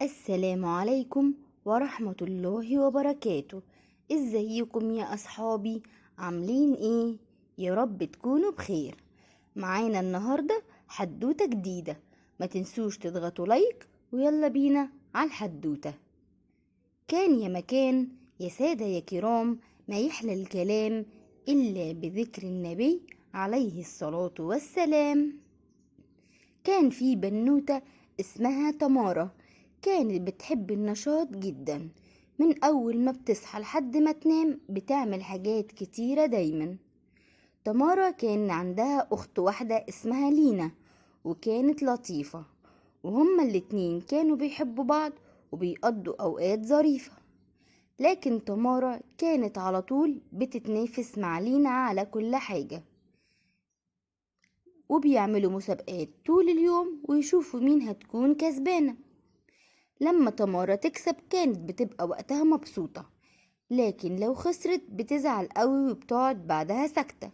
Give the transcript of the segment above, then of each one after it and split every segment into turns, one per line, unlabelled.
السلام عليكم ورحمة الله وبركاته. ازيكم يا أصحابي؟ عاملين ايه؟ يا رب تكونوا بخير. معانا النهاردة حدوتة جديدة، ما تنسوش تضغطوا لايك ويلا بينا على الحدوتة. كان يا مكان يا سادة يا كرام، ما يحلى الكلام إلا بذكر النبي عليه الصلاة والسلام. كان في بنوتة اسمها تمارة، كانت بتحب النشاط جدا. من أول ما بتصحى لحد ما تنام بتعمل حاجات كتيرة دايما. تمارة كان عندها أخت واحدة اسمها لينا، وكانت لطيفة، وهما الاتنين كانوا بيحبوا بعض وبيقضوا أوقات ظريفة. لكن تمارة كانت على طول بتتنافس مع لينا على كل حاجة، وبيعملوا مسابقات طول اليوم ويشوفوا مين هتكون كسبانة. لما تمارا تكسب كانت بتبقى وقتها مبسوطة، لكن لو خسرت بتزعل قوي وبتقعد بعدها ساكتة.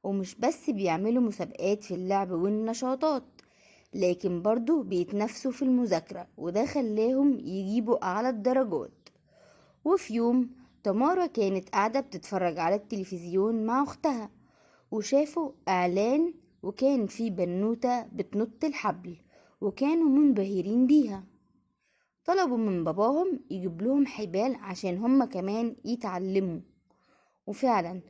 ومش بس بيعملوا مسابقات في اللعب والنشاطات، لكن برضو بيتنافسوا في المذاكرة، وده خلاهم يجيبوا أعلى الدرجات. وفي يوم تمارا كانت قاعدة بتتفرج على التلفزيون مع أختها، وشافوا إعلان وكان في بنوتة بتنط الحبل، وكانوا منبهرين بيها. طلبوا من باباهم يجيب لهم حبال عشان هما كمان يتعلموا. وفعلا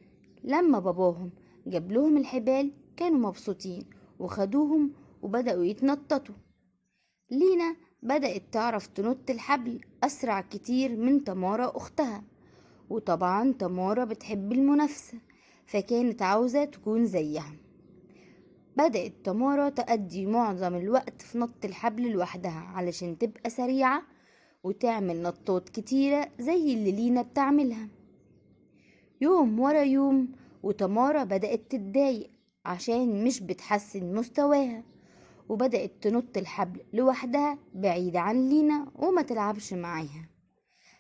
لما باباهم جاب لهم الحبال كانوا مبسوطين وخدوهم وبدأوا يتنططوا. لينا بدأت تعرف تنط الحبل أسرع كتير من تمارا أختها، وطبعا تمارا بتحب المنافسة فكانت عاوزة تكون زيها. بدأت تمارا تأدي معظم الوقت في نط الحبل لوحدها علشان تبقى سريعة وتعمل نطات كتيرة زي اللي لينا بتعملها. يوم ورا يوم وتمارا بدأت تتضايق عشان مش بتحسن مستواها، وبدأت تنط الحبل لوحدها بعيد عن لينا وما تلعبش معاها.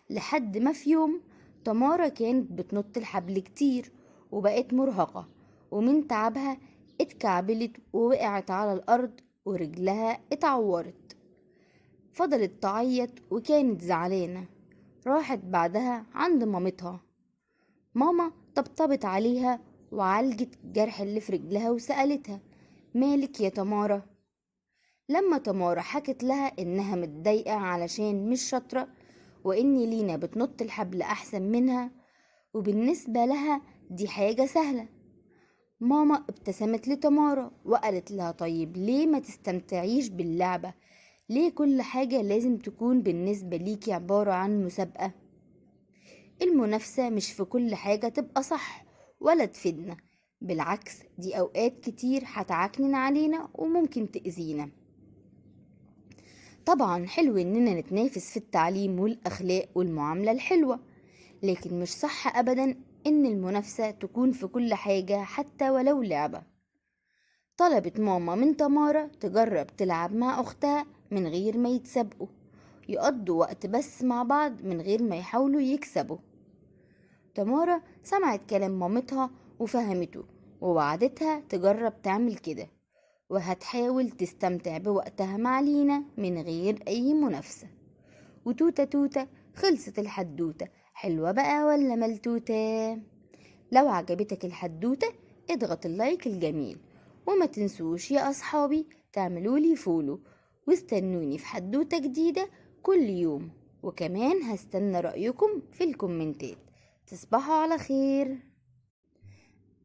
لحد ما في يوم تمارا كانت بتنط الحبل كتير وبقت مرهقة، ومن تعبها اتكعبلت ووقعت على الأرض ورجلها اتعورت. فضلت تعيط وكانت زعلانة. راحت بعدها عند مامتها. ماما طبطبت عليها وعالجت الجرح اللي في رجلها وسألتها: مالك يا تمارا؟ لما تمارا حكت لها انها متضايقة علشان مش شاطرة، وان لينا بتنط الحبل احسن منها وبالنسبة لها دي حاجة سهلة، ماما ابتسمت لتمارا وقالت لها: طيب ليه ما تستمتعيش باللعبة؟ ليه كل حاجة لازم تكون بالنسبة ليكي عبارة عن مسابقة؟ المنافسة مش في كل حاجة تبقى صح ولا تفيدنا، بالعكس دي أوقات كتير هتعكنن علينا وممكن تأذينا. طبعا حلو إننا نتنافس في التعليم والأخلاق والمعاملة الحلوة، لكن مش صح أبدا إن المنافسة تكون في كل حاجة حتى ولو لعبة. طلبت ماما من تمارا تجرب تلعب مع أختها من غير ما يتسابقوا، يقضوا وقت بس مع بعض من غير ما يحاولوا يكسبوا. تمارا سمعت كلام مامتها وفهمته، ووعدتها تجرب تعمل كده، وهتحاول تستمتع بوقتها مع لينا من غير أي منافسة. وتوتة توتة خلصت الحدوتة. حلوة بقى ولا ملتوتة؟ لو عجبتك الحدوتة اضغط اللايك الجميل، وما تنسوش يا أصحابي تعملولي فولو، واستنوني في حدوتة جديدة كل يوم، وكمان هستنى رأيكم في الكومنتات. تصبحوا على خير.